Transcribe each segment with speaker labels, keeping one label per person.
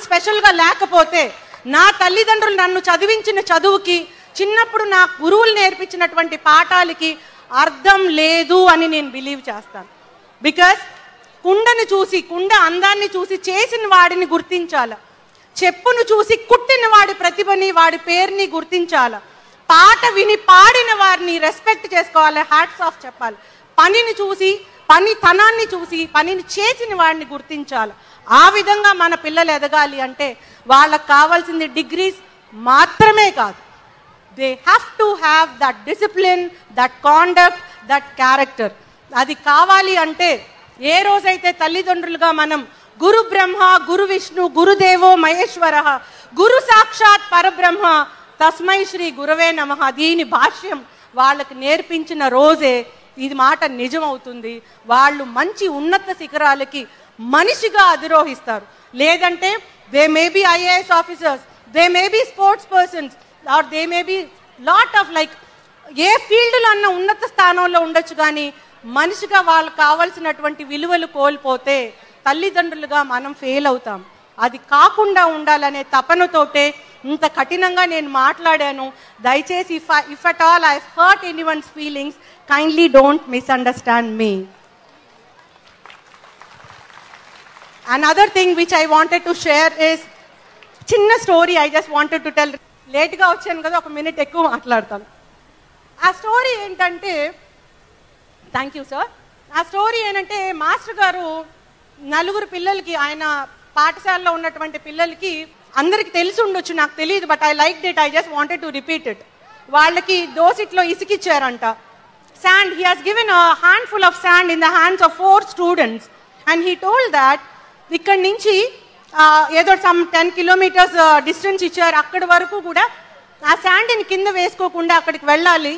Speaker 1: స్పెషల్గా లేకపోతే, నా తల్లిదండ్రులు నన్ను చదివించిన చదువుకి, చిన్నప్పుడు నా గురువులు నేర్పించినటువంటి పాఠాలకి అర్థం లేదు అని నేను బిలీవ్ చేస్తాను. బికాస్ కుండను చూసి, కుండ అందాన్ని చూసి చేసిన వాడిని గుర్తించాల, చెప్పును చూసి కుట్టిన వాడి ప్రతిభని, వాడి పేరుని గుర్తించాల, పాట విని పాడిన వారిని రెస్పెక్ట్ చేసుకోవాలి, హ్యాట్స్ ఆఫ్ చెప్పాలి, పనిని చూసి, పనితనాన్ని చూసి పనిని చేసిన వాడిని గుర్తించాలి. ఆ విధంగా మన పిల్లలు ఎదగాలి అంటే వాళ్ళకు కావాల్సింది డిగ్రీస్ మాత్రమే కాదు. They have to have that discipline, that conduct, that character. అది కావాలి అంటే ఏ రోజైతే తల్లిదండ్రులుగా మనం గురు బ్రహ్మ, గురు విష్ణు, గురుదేవో మహేశ్వర, గురు సాక్షాత్ పరబ్రహ్మ తస్మై శ్రీ గురవే నమః, దీని భాష్యం వాళ్ళకి నేర్పించిన రోజే ఇది మాట నిజమవుతుంది. వాళ్ళు మంచి ఉన్నత శిఖరాలకి మనిషిగా అధిరోహిస్తారు. లేదంటే they may be IAS officers, they may be sports persons, or they may be lot of like a ఫీల్డ్లో అన్న ఉన్నత స్థానంలో ఉండొచ్చు, కానీ మనిషిగా వాళ్ళకి కావాల్సినటువంటి విలువలు కోల్పోతే తల్లిదండ్రులుగా మనం ఫెయిల్ అవుతాం. అది కాకుండా ఉండాలనే తపనతోటే ఇంత కఠినంగా నేను మాట్లాడాను. దయచేసి if at all I hurt anyone's feelings, kindly don't misunderstand me. Another thing which I wanted to share is chinna story I just wanted to tell. Late ga vachanu kada, oka minute ekku maatladtanu. Aa story entante, thank you sir. Aa story enante master garu naluguru pillalki, ayana పాఠశాలలో ఉన్నటువంటి పిల్లలకి అందరికి తెలిసి ఉండొచ్చు, నాకు తెలియదు, but I liked it, I just wanted to repeat it. వాళ్ళకి దోసిట్లో ఇసుకిచ్చారంట, sand. He has given a handful of sand in the hands of 4 students and he told that ikkad nunchi edo some 10 kilometers distance icharu, akkadi varaku kuda aa sand ni kinda veskokunda akkadiki vellali,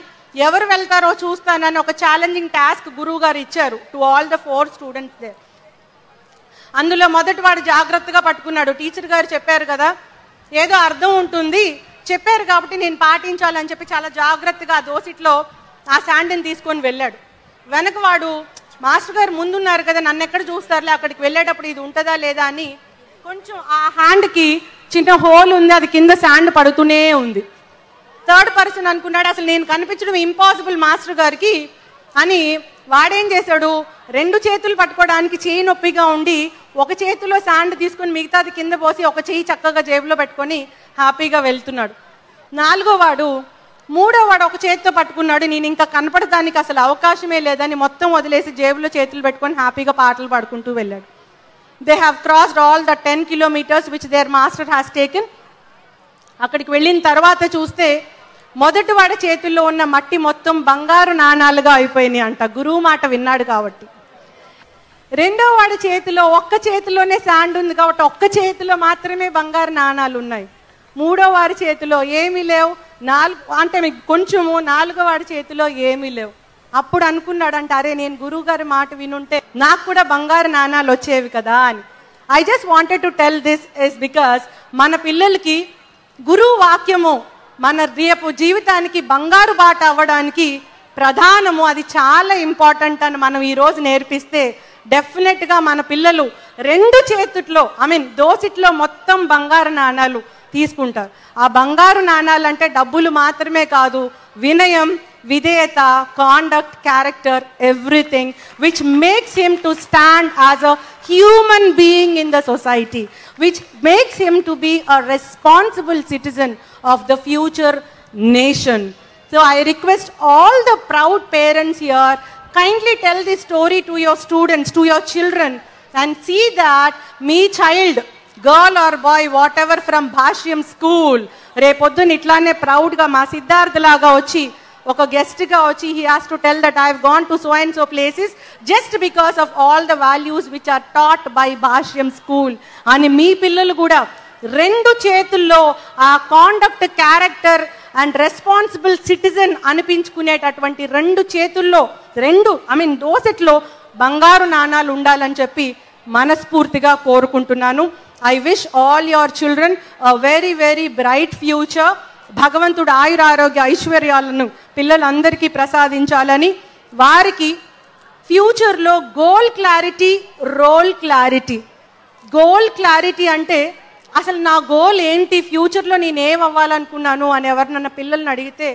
Speaker 1: evaru veltaro chustanu oka challenging task guruvu garu icharu to all the 4 students there. అందులో మొదటి వాడు జాగ్రత్తగా పట్టుకున్నాడు. Teacher గారు చెప్పారు కదా, ఏదో అర్థం ఉంటుంది, చెప్పారు కాబట్టి నేను పాటించాలని చెప్పి చాలా జాగ్రత్తగా దోసిట్లో ఆ శాండ్ని తీసుకొని వెళ్ళాడు. వెనక వాడు మాస్టర్ గారు ముందున్నారు కదా, నన్ను ఎక్కడ చూస్తారులే, అక్కడికి వెళ్ళేటప్పుడు ఇది ఉంటుందా లేదా అని కొంచెం ఆ హ్యాండ్కి చిన్న హోల్ ఉంది, అది కింద శాండ్ పడుతూనే ఉంది. థర్డ్ పర్సన్ అనుకున్నాడు అసలు నేను కనిపించడం ఇంపాసిబుల్ మాస్టర్ గారికి అని. వాడేం చేశాడు, 2 చేతులు పట్టుకోవడానికి చేయి నొప్పిగా ఉండి ఒక చేతిలో శాండ్ తీసుకొని మిగతాది కింద పోసి ఒక చేయి చక్కగా జేబులో పెట్టుకొని హ్యాపీగా వెళ్తున్నాడు. 4వ వాడు, 3వ వాడు ఒక చేతితో పట్టుకున్నాడు, నేను ఇంకా కనపడడానికి అసలు అవకాశమే లేదని మొత్తం వదిలేసి జేబులో చేతులు పెట్టుకొని హ్యాపీగా పాటలు పాడుకుంటూ వెళ్ళాడు. They have crossed all the 10 kilometers which there master has taken. అక్కడికి వెళ్ళిన తర్వాత చూస్తే మొదటి వాడి చేతుల్లో ఉన్న మట్టి మొత్తం బంగారు నాణాలుగా అయిపోయినాయి అంట, గురువు మాట విన్నాడు కాబట్టి. 2వ వాడి చేతిలో ఒక్క చేతిలోనే శాండ్ ఉంది కాబట్టి ఒక్క చేతిలో మాత్రమే బంగారు నాణాలు ఉన్నాయి. 3వ వాడి చేతిలో ఏమీ లేవు, 4 అంటే మీకు కొంచెము, 4వ వాడి చేతిలో ఏమీ లేవు. అప్పుడు అనుకున్నాడంట, అరే నేను గురువు గారి మాట వినుంటే నాకు కూడా బంగారు నాణాలు వచ్చేవి కదా అని. I just wanted to tell this is because మన పిల్లలకి గురువు వాక్యము మన రేపు జీవితానికి బంగారు బాట అవ్వడానికి ప్రధానము, అది చాలా ఇంపార్టెంట్ అని మనం ఈరోజు నేర్పిస్తే డెఫినెట్గా మన పిల్లలు 2 చేతుల్లో దోసిట్లో మొత్తం బంగారు నాణాలు తీసుకుంటారు. ఆ బంగారు నాణాలు అంటే డబ్బులు మాత్రమే కాదు, వినయం, విధేయత, conduct, character, everything which makes him to stand as a human being in the society, which makes him to be a responsible citizen of the future nation. So I request all the proud parents here, kindly tell this story to your students, to your children, and see that me child, girl or boy, whatever from Bhashyam school, రేపొద్దున ఇట్లానే ప్రౌడ్గా మా సిద్ధార్థ్ లాగా వచ్చి ఒక గెస్ట్గా వచ్చి he has to tell that I have gone to so and so places just because of all the values which are taught by Bhashyam school అని మీ పిల్లలు కూడా 2 చేతుల్లో ఆ conduct, character and responsible citizen అనిపించుకునేటటువంటి 2 చేతుల్లో దోసెట్లో బంగారు నాణాలు ఉండాలని చెప్పి మనస్ఫూర్తిగా కోరుకుంటున్నాను. I wish all your children a very very bright future. భగవంతుడు ఆయురారోగ్య ఐశ్వర్యాలను పిల్లలందరికీ ప్రసాదించాలని, వారికి ఫ్యూచర్లో goal clarity, role clarity. Goal clarity అంటే అసలు నా గోల్ ఏంటి, ఫ్యూచర్లో నేను ఏం అవ్వాలనుకున్నాను అని ఎవరినన్నా పిల్లల్ని అడిగితే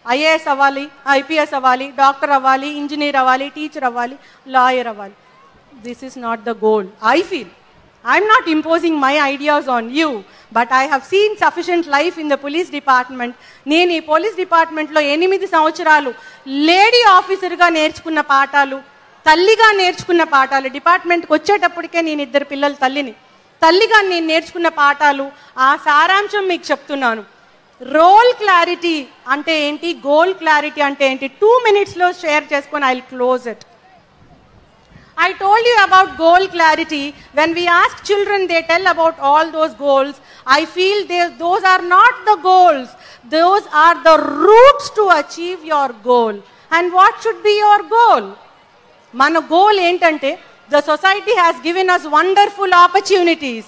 Speaker 1: ఐఏఎస్ అవ్వాలి, ఐపీఎస్ అవ్వాలి, డాక్టర్ అవ్వాలి, ఇంజనీర్ అవ్వాలి, టీచర్ అవ్వాలి, లాయర్ అవ్వాలి. This is not the goal. I feel I'm not imposing my ideas on you, but I have seen sufficient life in the police department. నేను ఈ పోలీస్ డిపార్ట్మెంట్లో 8 సంవత్సరాలు లేడీ ఆఫీసర్గా నేర్చుకున్న పాఠాలు, తల్లిగా నేర్చుకున్న పాఠాలు, డిపార్ట్మెంట్కి వచ్చేటప్పటికే నేను 2 పిల్లల తల్లిగా నేను నేర్చుకున్న పాఠాలు, ఆ సారాంశం మీకు చెప్తున్నాను. రోల్ క్లారిటీ అంటే ఏంటి, గోల్ క్లారిటీ అంటే ఏంటి, 2 minutesలో షేర్ చేసుకొని I will close it. I told you about goal clarity. When we ask children, they tell about all those goals. I feel those are not the goals. Those are the routes to achieve your goal. And what should be your goal? Mana goal entante, the society has given us wonderful opportunities.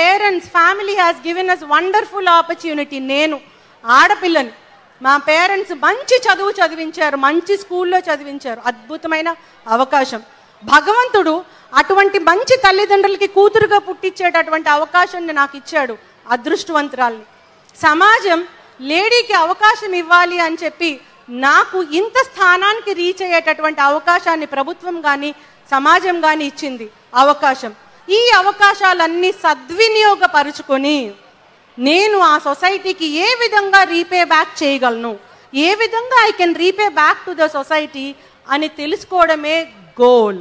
Speaker 1: Parents, family has given us wonderful opportunity. Nenu aadapillani మా parents మంచి చదువు చదివించారు, మంచి స్కూల్లో చదివించారు, అద్భుతమైన అవకాశం. భగవంతుడు అటువంటి మంచి తల్లిదండ్రులకి కూతురుగా పుట్టించేటటువంటి అవకాశాన్ని నాకు ఇచ్చాడు, అదృష్టవంతురాల్ని. సమాజం లేడీకి అవకాశం ఇవ్వాలి అని చెప్పి నాకు ఇంత స్థానానికి రీచ్ అయ్యేటటువంటి అవకాశాన్ని ప్రభుత్వం కానీ సమాజం కానీ ఇచ్చింది అవకాశం. ఈ అవకాశాలన్నీ సద్వినియోగపరుచుకొని నేను ఆ సొసైటీకి ఏ విధంగా రీపే బ్యాక్ చేయగలను, ఏ విధంగా I can repay back to the society అని తెలుసుకోవడమే గోల్.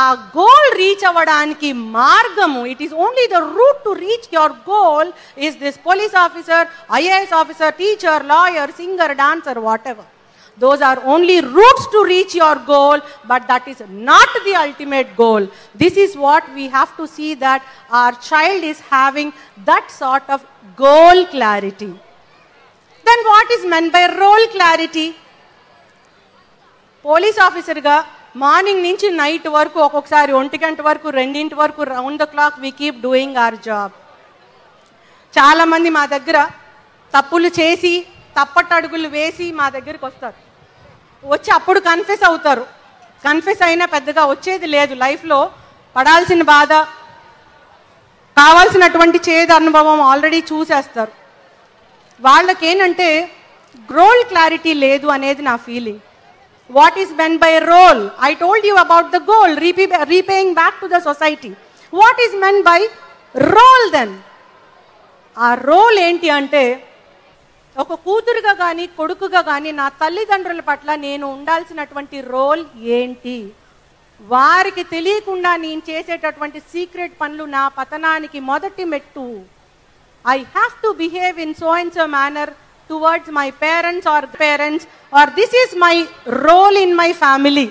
Speaker 1: ఆ గోల్ రీచ్ అవ్వడానికి మార్గము, it is only the route to reach your goal is this police officer, IAS officer, teacher, lawyer, singer, dancer, what ever. Those are only routes to reach your goal, but that is not the ultimate goal. This is what we have to see, that our child is having that sort of goal clarity. Then what is meant by role clarity? Police officer ga morning నుంచి night వరకు, ఒక్కొక్కసారి 1 గంట వరకు, 2 గంటల వరకు, round the clock we keep doing our job. చాలామంది మా దగ్గర తప్పులు చేసి తప్పటడుగులు వేసి మా దగ్గరికి వస్తారు. వచ్చి అప్పుడు కన్ఫెస్ అవుతారు. కన్ఫెస్ అయినా పెద్దగా వచ్చేది లేదు. లైఫ్లో పడాల్సిన బాధ, కావాల్సినటువంటి చేదు అనుభవం ఆల్రెడీ చూసేస్తారు. వాళ్ళకేంటంటే రోల్ క్లారిటీ లేదు అనేది నా feeling. What is meant by role? I told you about the goal, repaying back to the society. What is meant by role then? ఆ రోల్ ఏంటి అంటే, ఒక కూతురుగా కానీ కొడుకుగా కానీ నా తల్లిదండ్రుల పట్ల నేను ఉండాల్సినటువంటి రోల్ ఏంటి, వారికి తెలియకుండా నేను చేసేటటువంటి సీక్రెట్ పనులు నా పతనానికి మొదటి మెట్టు. I have to behave in so and so manner towards my parents, or this is my role in my family.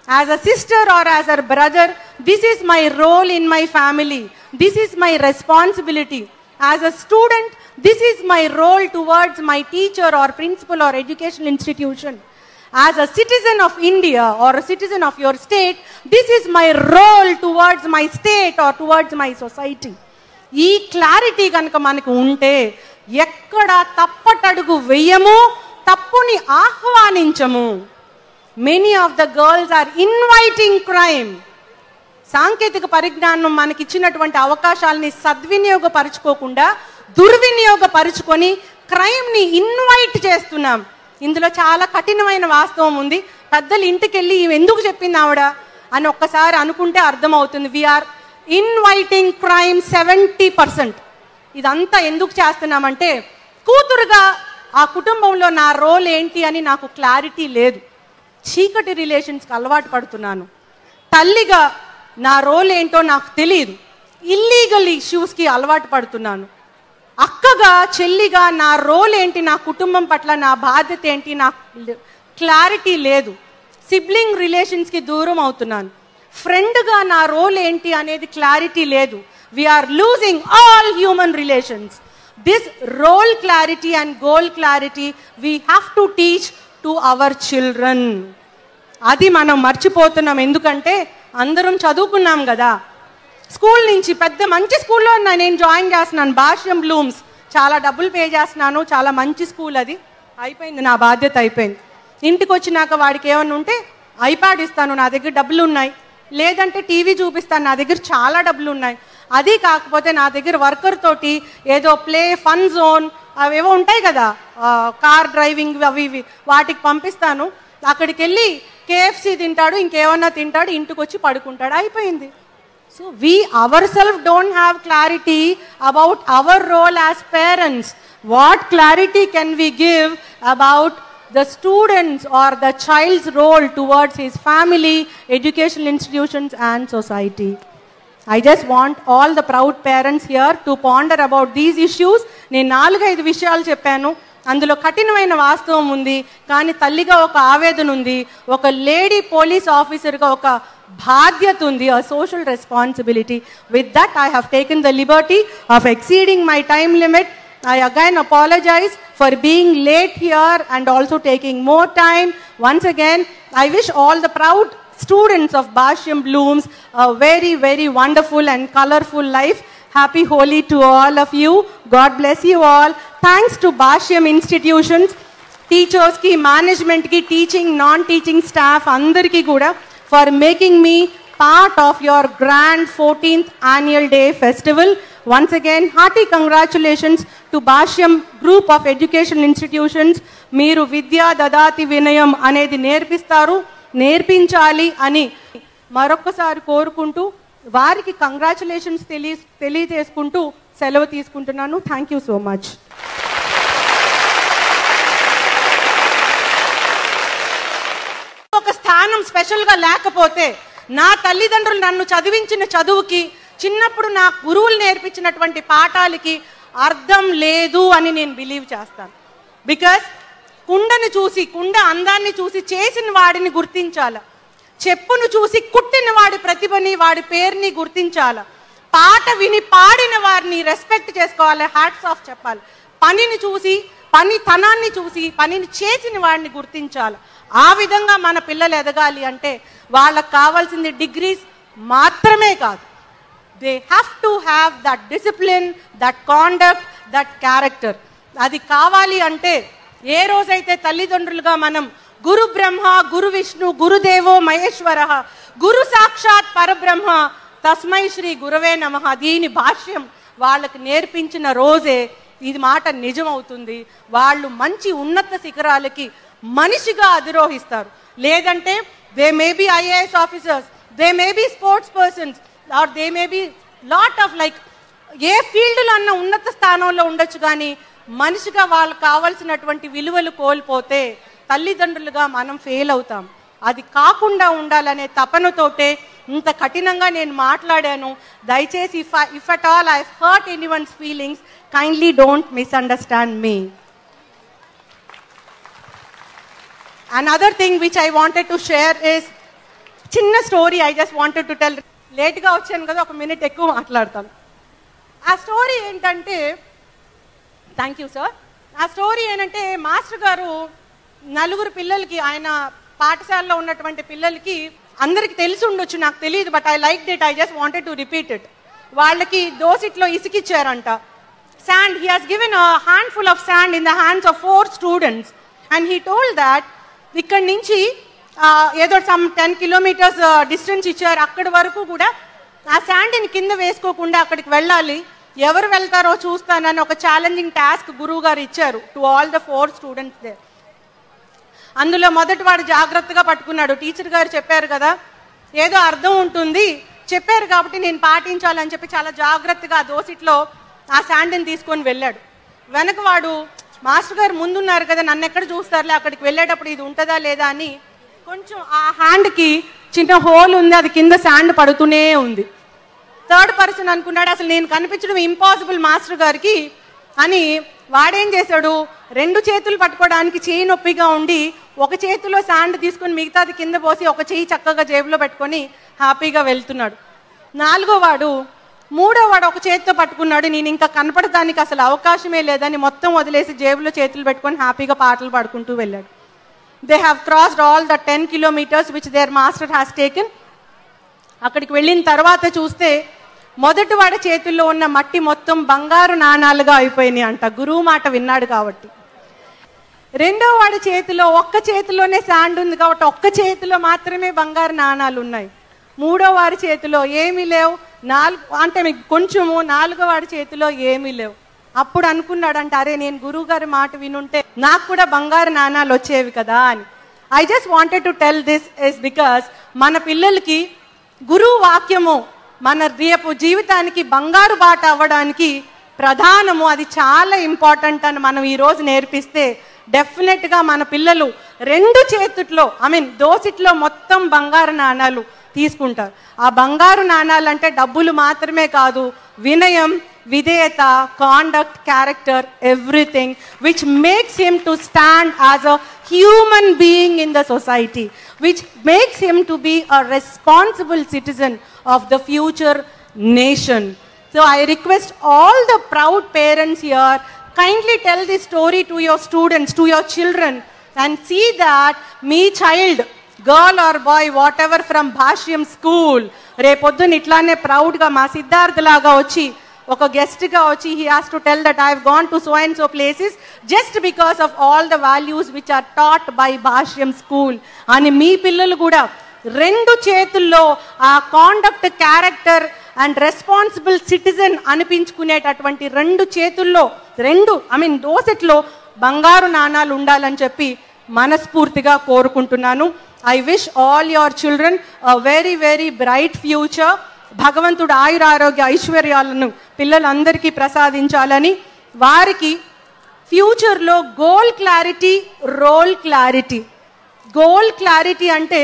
Speaker 1: As a sister or as a brother, this is my role in my family. This is my responsibility. As a student, this is my role towards my teacher or principal or educational institution. As a citizen of India or a citizen of your state, this is my role towards my state or towards my society. ఈ clarity కనుక మనకు ఉంటే ఎక్కడ తప్పటడుగు వెయ్యము, తప్పుని ఆహ్వానించము. Many of the girls are inviting crime. సాంకేతిక పరిజ్ఞానం మనకిచ్చినటువంటి అవకాశాలని సద్వినియోగపరచుకోకుండా దుర్వినియోగపరుచుకొని క్రైమ్ని ఇన్వైట్ చేస్తున్నాం. ఇందులో చాలా కఠినమైన వాస్తవం ఉంది. పెద్దలు ఇంటికి వెళ్ళి ఎందుకు చెప్పింది ఆవిడ అని ఒక్కసారి అనుకుంటే అర్థమవుతుంది. We are inviting crime 70%. ఇదంతా ఎందుకు చేస్తున్నామంటే, కూతురుగా ఆ కుటుంబంలో నా రోల్ ఏంటి అని నాకు క్లారిటీ లేదు, చీకటి రిలేషన్స్కి అలవాటు పడుతున్నాను. తల్లిగా నా రోల్ ఏంటో నాకు తెలియదు, ఇల్లీగల్ ఇష్యూస్కి అలవాటు పడుతున్నాను. అక్కగా చెల్లిగా నా రోల్ ఏంటి, నా కుటుంబం పట్ల నా బాధ్యత ఏంటి నాకు క్లారిటీ లేదు. సిబ్లింగ్ రిలేషన్స్కి దూరం అవుతున్నాను. ఫ్రెండ్గా నా రోల్ ఏంటి అనేది క్లారిటీ లేదు. We are losing all human relations. This role clarity and goal clarity we have to teach to our children. అది మనం మర్చిపోతున్నాం. ఎందుకంటే అందరం చదువుకున్నాం కదా, స్కూల్ నుంచి పెద్ద మంచి స్కూల్లో నేను జాయిన్ చేస్తున్నాను, భాష్యం బ్లూమ్స్. చాలా డబ్బులు పే చేస్తున్నాను, చాలా మంచి స్కూల్ అది. అయిపోయింది, నా బాధ్యత అయిపోయింది. ఇంటికి వచ్చినాక వాడికి ఏమన్నా ఉంటే ఐప్యాడ్ ఇస్తాను, నా దగ్గర డబ్బులు ఉన్నాయి. లేదంటే టీవీ చూపిస్తాను, నా దగ్గర చాలా డబ్బులు ఉన్నాయి. అది కాకపోతే నా దగ్గర వర్కర్ తోటి ఏదో ప్లే ఫన్ జోన్ అవేవో ఉంటాయి కదా, కార్ డ్రైవింగ్ అవి ఇవి, వాటికి పంపిస్తాను. అక్కడికి వెళ్ళి KFC తింటాడు, ఇంకేమన్నా తింటాడు, ఇంటికి వచ్చి పడుకుంటాడు, అయిపోయింది. So we ourselves don't have clarity about our role as parents. What clarity can we give about the students or the child's role towards his family, educational institutions and society? I just want all the proud parents here to ponder about these issues. నేను 4-5 విషయాలు చెప్పాను, అందులో కఠినమైన వాస్తవం ఉంది, కానీ తల్లిగా ఒక ఆవేదన ఉంది, ఒక లేడీ పోలీస్ ఆఫీసర్గా ఒక బాధ్యత ఉంది, a social responsibility. With that I have taken the liberty of exceeding my time limit. I again apologize for being late here and also taking more time. Once again, I wish all the proud students of Basham Blooms a very, very wonderful and colorful life. Happy Holi to all of you. God bless you all. Thanks to Basham institutions, teachers ki, management ki, teaching, non-teaching staff, andarki kuda, for making me part of your grand 14th annual day festival. Once again, hearty congratulations to Basham group of educational institutions. Meeru vidya dadati vinayam anedi nerpistaru, నేర్పించాలి అని మరొకసారి కోరుకుంటూ వారికి congratulations తెలియజేసుకుంటూ సెలవు తీసుకుంటున్నాను. Thank you so much. ఒక స్థానం స్పెషల్గా లేకపోతే నా తల్లిదండ్రులు నన్ను చదివించిన చదువుకి, చిన్నప్పుడు నా గురువులు నేర్పించినటువంటి పాఠాలకి అర్థం లేదు అని నేను బిలీవ్ చేస్తాను. బికాస్ కుండని చూసి, కుండ అందాన్ని చూసి చేసిన వాడిని గుర్తించాల, చెప్పును చూసి కుట్టిన వాడి ప్రతిభని, వాడి పేరుని గుర్తించాల, పాట విని పాడిన వారిని రెస్పెక్ట్ చేసుకోవాలి, హ్యాట్స్ ఆఫ్ చెప్పాలి, పనిని చూసి, పనితనాన్ని చూసి పనిని చేసిన వాడిని గుర్తించాలి. ఆ విధంగా మన పిల్లలు ఎదగాలి అంటే వాళ్ళకు కావాల్సింది డిగ్రీస్ మాత్రమే కాదు, they have to have that discipline, that conduct, that character. అది కావాలి అంటే ఏ రోజైతే తల్లిదండ్రులుగా మనం గురు బ్రహ్మ, గురు విష్ణు, గురుదేవో మహేశ్వర, గురు సాక్షాత్ పరబ్రహ్మ తస్మై శ్రీ గురవే నమః, దీని భాష్యం వాళ్ళకి నేర్పించిన రోజే ఇది మాట నిజమవుతుంది. వాళ్ళు మంచి ఉన్నత శిఖరాలకి మనిషిగా అధిరోహిస్తారు. లేదంటే they may be IAS officers, they may be sports persons, or they may be lot of like a ఫీల్డ్లో అన్న ఉన్నత స్థానంలో ఉండొచ్చు, కానీ మనిషిగా వాళ్ళకి కావాల్సినటువంటి విలువలు కోల్పోతే తల్లిదండ్రులుగా మనం ఫెయిల్ అవుతాం. అది కాకుండా ఉండాలనే తపనతోటే ఇంత కఠినంగా నేను మాట్లాడాను. దయచేసి if at all I hurt anyone's feelings, kindly don't misunderstand me. Another thing which I wanted to share is, చిన్న story I just wanted to tell. లేట్గా వచ్చాను కదా, 1 minute ఎక్కువ మాట్లాడతాను. ఆ స్టోరీ ఏంటంటే, థ్యాంక్ యూ సార్. ఆ స్టోరీ ఏంటంటే, మాస్టర్ గారు 4 పిల్లలకి, ఆయన పాఠశాలలో ఉన్నటువంటి పిల్లలకి అందరికి తెలిసి ఉండొచ్చు, నాకు తెలియదు, but I like it, I just wanted to repeat it. వాళ్ళకి దోసిట్లో ఇసుకిచ్చారంట, sand. He has given a handful of sand in the hands of 4 students and he told that ఇక్కడి నుంచి ఏదో సమ్ 10 kilometers డిస్టెన్స్ ఇచ్చారు, అక్కడి వరకు కూడా ఆ శాండ్ని కింద వేసుకోకుండా అక్కడికి వెళ్ళాలి, ఎవరు వెళ్తారో చూస్తానని ఒక ఛాలెంజింగ్ టాస్క్ గురువు గారు ఇచ్చారు to all the 4 students they. అందులో మొదటి వాడు జాగ్రత్తగా పట్టుకున్నాడు. టీచర్ గారు చెప్పారు కదా, ఏదో అర్థం ఉంటుంది, చెప్పారు కాబట్టి నేను పాటించాలని చెప్పి చాలా జాగ్రత్తగా ఆ దోసిట్లో ఆ శాండ్ని తీసుకొని వెళ్ళాడు. వెనక వాడు, మాస్టర్ గారు ముందున్నారు కదా, నన్ను ఎక్కడ చూస్తారులే, అక్కడికి వెళ్ళేటప్పుడు ఇది ఉంటుందా లేదా అని కొంచెం ఆ హ్యాండ్కి చిన్న హోల్ ఉంది, అది కింద శాండ్ పడుతూనే ఉంది. థర్డ్ పర్సన్ అనుకున్నాడు, అసలు నేను కనిపించడం ఇంపాసిబుల్ మాస్టర్ గారికి అని. వాడేం చేశాడు, 2 చేతులు పట్టుకోవడానికి చేయి నొప్పిగా ఉండి ఒక చేతిలో శాండ్ తీసుకొని మిగతాది కింద పోసి ఒక చేయి చక్కగా జేబులో పెట్టుకొని హ్యాపీగా వెళ్తున్నాడు. 4వ వాడు, 3వ వాడు ఒక చేతితో పట్టుకున్నాడు, నేను ఇంకా కనపడటానికి అసలు అవకాశమే లేదని మొత్తం వదిలేసి జేబులో చేతులు పెట్టుకొని హ్యాపీగా పాటలు పాడుకుంటూ వెళ్ళాడు. They have crossed all the 10 kilometers which there master has taken. అక్కడికి వెళ్ళిన తర్వాత చూస్తే మొదటి వాడి చేతుల్లో ఉన్న మట్టి మొత్తం బంగారు నాణాలుగా అయిపోయినాయి అంట, గురువు మాట విన్నాడు కాబట్టి. 2వ వాడి చేతిలో ఒక్క చేతిలోనే శాండ్ ఉంది కాబట్టి ఒక్క చేతిలో మాత్రమే బంగారు నాణాలు ఉన్నాయి. 3వ వారి చేతిలో ఏమీ లేవు, అంటే మీకు కొంచెము 4వ వాడి చేతిలో ఏమీ లేవు. అప్పుడు అనుకున్నాడంట, అరే నేను గురువు గారి మాట వినుంటే నాకు కూడా బంగారు నాణాలు వచ్చేవి కదా అని. I just wanted to tell this is because మన పిల్లలకి గురువు వాక్యము మన రేపు జీవితానికి బంగారు బాట అవ్వడానికి ప్రధానము, అది చాలా ఇంపార్టెంట్ అని మనం ఈరోజు నేర్పిస్తే డెఫినెట్గా మన పిల్లలు 2 చేతుల్లో దోసిట్లో మొత్తం బంగారు నాణాలు తీసుకుంటారు. ఆ బంగారు నాణాలు అంటే డబ్బులు మాత్రమే కాదు, వినయం, విధేయత, conduct, character, everything which makes him to stand as a human being in the society, which makes him to be a responsible citizen of the future nation. So I request all the proud parents here, kindly tell this story to your students, to your children, and see that me child, girl or boy, whatever from Bhashyam school, రేపొద్దున ఇట్లానే ప్రౌడ్గా మా సిద్ధార్థ్ లాగా వచ్చి ఒక గెస్ట్గా వచ్చి he has to tell that I have gone to so and so places just because of all the values which are taught by Bhashyam school. అని మీ పిల్లలు కూడా 2 చేతుల్లో ఆ conduct, character and responsible citizen అనిపించుకునేటటువంటి 2 చేతుల్లో దోసెట్లో బంగారు నాణాలు ఉండాలని చెప్పి మనస్ఫూర్తిగా కోరుకుంటున్నాను. I wish all your children a very very bright future. భగవంతుడు ఆయురారోగ్య ఐశ్వర్యాలను పిల్లలందరికీ ప్రసాదించాలని, వారికి ఫ్యూచర్లో goal clarity, role clarity. Goal clarity అంటే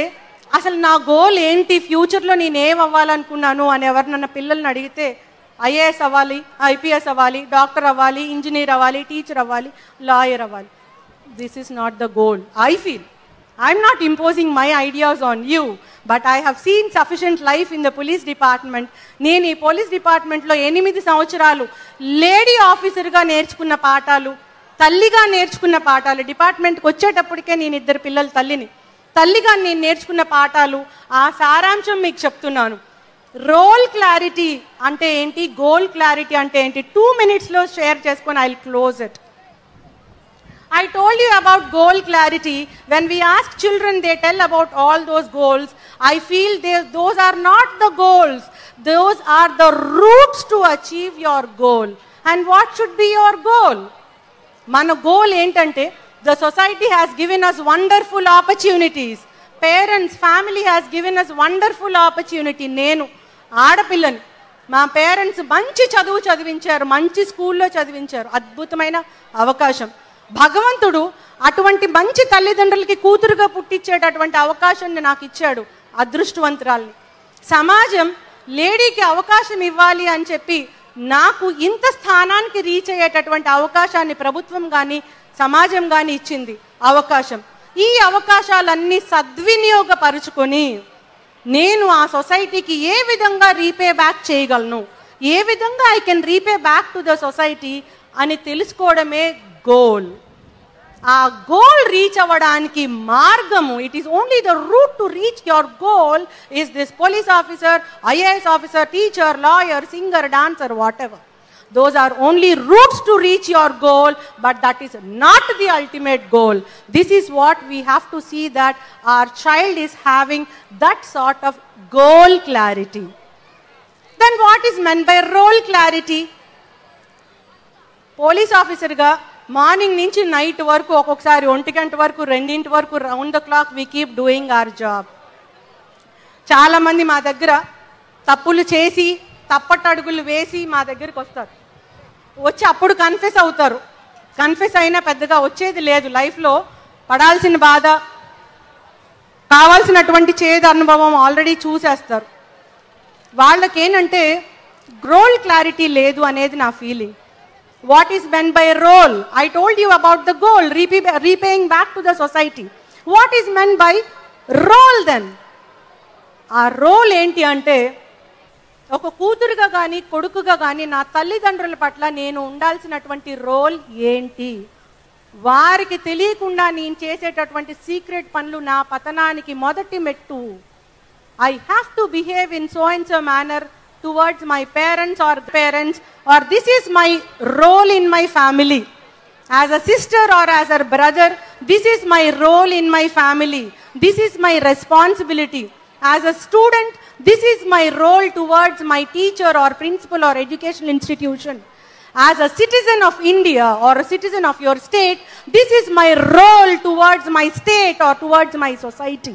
Speaker 1: అసలు నా గోల్ ఏంటి, ఫ్యూచర్లో నేను ఏం అవ్వాలనుకున్నాను అని ఎవరినన్నా పిల్లల్ని అడిగితే ఐఏఎస్ అవ్వాలి, ఐపీఎస్ అవ్వాలి, డాక్టర్ అవ్వాలి, ఇంజనీర్ అవ్వాలి, టీచర్ అవ్వాలి, లాయర్ అవ్వాలి. This is not the goal. I feel I'm not imposing my ideas on you, but I have seen sufficient life in the police department. నేను ఈ పోలీస్ డిపార్ట్మెంట్లో 8 సంవత్సరాలు లేడీ ఆఫీసర్గా నేర్చుకున్న పాఠాలు, తల్లిగా నేర్చుకున్న పాఠాలు, డిపార్ట్మెంట్కి వచ్చేటప్పటికే నేను 2 పిల్లల తల్లిగా నేను నేర్చుకున్న పాఠాలు, ఆ సారాంశం మీకు చెప్తున్నాను. రోల్ క్లారిటీ అంటే ఏంటి, గోల్ క్లారిటీ అంటే ఏంటి, 2 minutesలో షేర్ చేసుకొని I will close it. I told you about goal clarity. When we ask children, they tell about all those goals. I feel those are not the goals. Those are the routes to achieve your goal. And what should be your goal? Mana goal entante, the society has given us wonderful opportunities. Parents, family has given us wonderful opportunity. Nenu ఆడపిల్లని మా parents మంచి చదువు చదివించారు, మంచి స్కూల్లో చదివించారు, అద్భుతమైన అవకాశం. భగవంతుడు అటువంటి మంచి తల్లిదండ్రులకి కూతురుగా పుట్టించేటటువంటి అవకాశాన్ని నాకు ఇచ్చాడు, అదృష్టవంతురాల్ని. సమాజం లేడీకి అవకాశం ఇవ్వాలి అని చెప్పి నాకు ఇంత స్థానానికి రీచ్ అయ్యేటటువంటి అవకాశాన్ని ప్రభుత్వం కానీ సమాజం కానీ ఇచ్చింది అవకాశం. ఈ అవకాశాలన్నీ సద్వినియోగపరుచుకొని నేను ఆ సొసైటీకి ఏ విధంగా రీపే బ్యాక్ చేయగలను, ఏ విధంగా I can repay back to the society అని తెలుసుకోవడమే గోల్. ఆ గోల్ రీచ్ అవ్వడానికి మార్గము, it is only the route to reach your goal is this police officer, IAS officer, teacher, lawyer, singer, dancer, what ever. Those are only routes to reach your goal, but that is not the ultimate goal. This is what we have to see, that our child is having that sort of goal clarity. Then what is meant by role clarity? Police officer ga morning nunchi night varaku okokasari 1 గంట వరకు 2 గంటల వరకు round the clock we keep doing our job. చాలా మంది మా దగ్గర తప్పులు చేసి తప్పటడుగులు వేసి మా దగ్గరికి వస్తారు. వచ్చి అప్పుడు కన్ఫెస్ అవుతారు. కన్ఫెస్ అయినా పెద్దగా వచ్చేది లేదు. లైఫ్లో పడాల్సిన బాధ, కావాల్సినటువంటి చేదు అనుభవం ఆల్రెడీ చూసేస్తారు. వాళ్ళకేంటంటే రోల్ క్లారిటీ లేదు అనేది నా feeling. What is mean by role? I told you about the goal, repaying back to the society. What is mean by role then? ఆ రోల్ ఏంటి అంటే, ఒక కూతురుగా కానీ కొడుకుగా కానీ నా తల్లిదండ్రుల పట్ల నేను ఉండాల్సినటువంటి రోల్ ఏంటి, వారికి తెలియకుండా నేను చేసేటటువంటి సీక్రెట్ పనులు నా పతనానికి మొదటి మెట్టు. I have to behave in so and so manner towards my parents or this is my role in my family. As a sister or as a brother, this is my role in my family. This is my responsibility. As a student, This is my role towards my teacher or principal or educational institution. As a citizen of India or a citizen of your state, this is my role towards my state or towards my society.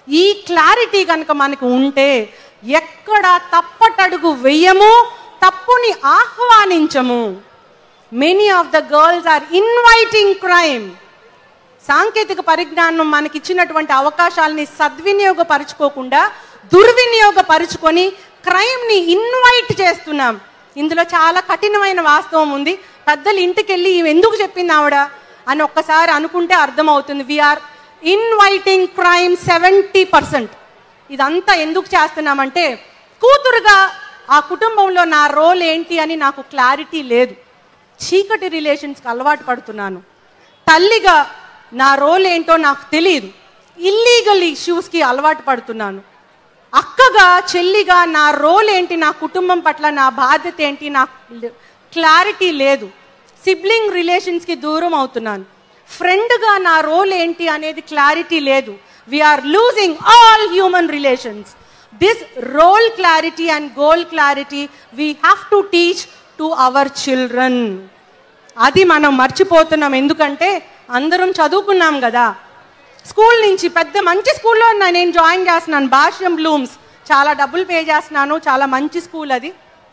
Speaker 1: ఈ clarity కనుక మనకు ఉంటే ఎక్కడ తప్పటడుగు వెయ్యము, తప్పుని ఆహ్వానించము. Many of the girls are inviting crime. సాంకేతిక పరిజ్ఞానం మనకిచ్చినటువంటి అవకాశాలని సద్వినియోగపరచుకోకుండా దుర్వినియోగపరుచుకొని క్రైమ్ని ఇన్వైట్ చేస్తున్నాం. ఇందులో చాలా కఠినమైన వాస్తవం ఉంది. పెద్దలు ఇంటికి వెళ్ళి ఎందుకు చెప్పింది ఆవిడ అని ఒక్కసారి అనుకుంటే అర్థమవుతుంది. We are inviting crime 70%. ఇదంతా ఎందుకు చేస్తున్నామంటే, కూతురుగా ఆ కుటుంబంలో నా రోల్ ఏంటి అని నాకు క్లారిటీ లేదు. చీకటి రిలేషన్స్కి అలవాటు పడుతున్నాను. తల్లిగా నా రోల్ ఏంటో నాకు తెలియదు. ఇల్లీగల్ ఇష్యూస్కి అలవాటు పడుతున్నాను. అక్కగా చెల్లిగా నా రోల్ ఏంటి, నా కుటుంబం పట్ల నా బాధ్యత ఏంటి నాకు క్లారిటీ లేదు. సిబ్లింగ్ రిలేషన్స్కి దూరం అవుతున్నాను. ఫ్రెండ్గా నా రోల్ ఏంటి అనేది క్లారిటీ లేదు. We are losing all human relations. This role clarity and goal clarity we have to teach to our children. అది మనం మర్చిపోతున్నాం. ఎందుకంటే అందరం చదువుకున్నాం కదా. స్కూల్ నుంచి పెద్ద మంచి స్కూల్లో నేను జాయిన్ చేస్తున్నాను, భాష్యం బ్లూమ్స్. చాలా డబ్బులు పే చేస్తున్నాను, చాలా మంచి స్కూల్ అది.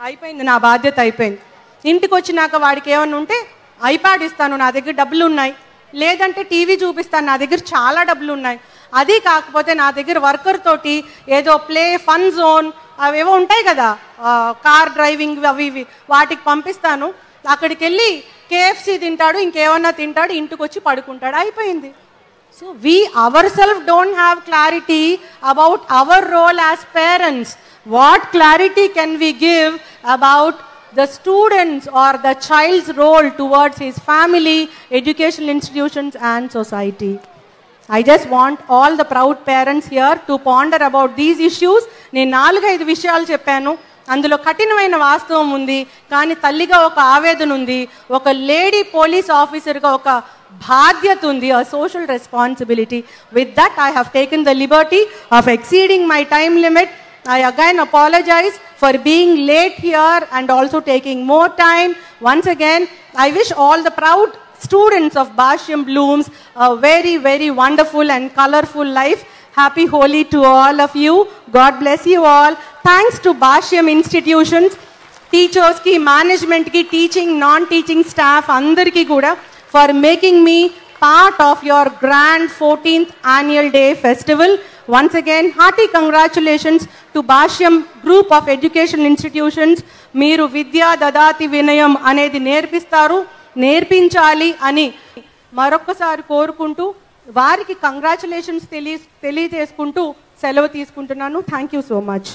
Speaker 1: అయిపోయింది, నా బాధ్యత అయిపోయింది. ఇంటికి వచ్చినాక వాడికి ఏమన్నా ఉంటే ఐప్యాడ్ ఇస్తాను, నా దగ్గర డబ్బులు ఉన్నాయి. లేదంటే టీవీ చూపిస్తాను, నా దగ్గర చాలా డబ్బులు ఉన్నాయి. అది కాకపోతే నా దగ్గర వర్కర్ తోటి ఏదో ప్లే ఫన్ జోన్ అవేవో ఉంటాయి కదా, కార్ డ్రైవింగ్ అవి ఇవి, వాటికి పంపిస్తాను. అక్కడికి వెళ్ళి KFC తింటాడు, ఇంకేమన్నా తింటాడు, ఇంటికి వచ్చి పడుకుంటాడు, అయిపోయింది. So we ourselves don't have clarity about our role as parents. What clarity can we give about the students or the child's role towards his family, educational institutions and society? I just want all the proud parents here to ponder about these issues. నేను 4-5 విషయాలు చెప్పాను. అందులో కఠినమైన వాస్తవం ఉంది, కానీ తల్లిగా ఒక ఆవేదన ఉంది, ఒక లేడీ పోలీస్ ఆఫీసర్గా ఒక బాధ్యత ఉంది, a social responsibility. With that, I have taken the liberty of exceeding my time limit. I again apologize for being late here and also taking more time. Once again, I wish all the proud students of Bhashyam Blooms a very, very wonderful and colorful life. Happy Holi to all of you. God bless you all. Thanks to Bhashyam institutions, teachers ki, management ki, teaching, non-teaching staff, andarki kuda, for making me part of your grand 14th annual day festival. Once again, hearty congratulations to Bhashyam group of educational institutions. Meeru vidya dadati vinayam anedi nerpistaru, నేర్పించాలి అని మరొకసారి కోరుకుంటూ వారికి congratulations తెలియజేసుకుంటూ సెలవు తీసుకుంటున్నాను. Thank you so much.